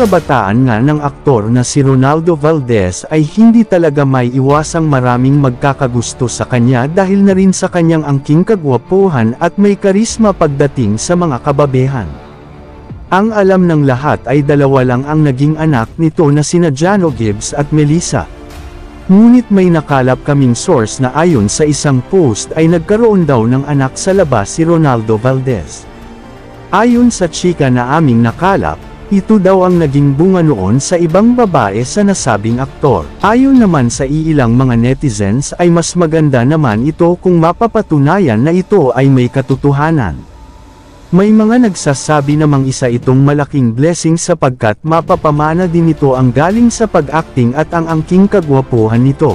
kabataan nga ng aktor na si Ronaldo Valdez ay hindi talaga may iwasang maraming magkakagusto sa kanya dahil na rin sa kanyang angking kagwapuhan at may karisma pagdating sa mga kababehan. Ang alam ng lahat ay dalawa lang ang naging anak nito na sina Jano Gibbs at Melissa. Ngunit may nakalap kaming source na ayon sa isang post ay nagkaroon daw ng anak sa labas si Ronaldo Valdez. Ayon sa chika na aming nakalap, ito daw ang naging bunga noon sa ibang babae sa nasabing aktor. Ayon naman sa iilang mga netizens ay mas maganda naman ito kung mapapatunayan na ito ay may katotohanan. May mga nagsasabi namang isa itong malaking blessing sapagkat mapapamana din ito ang galing sa pag-acting at ang angking kagwapuhan nito.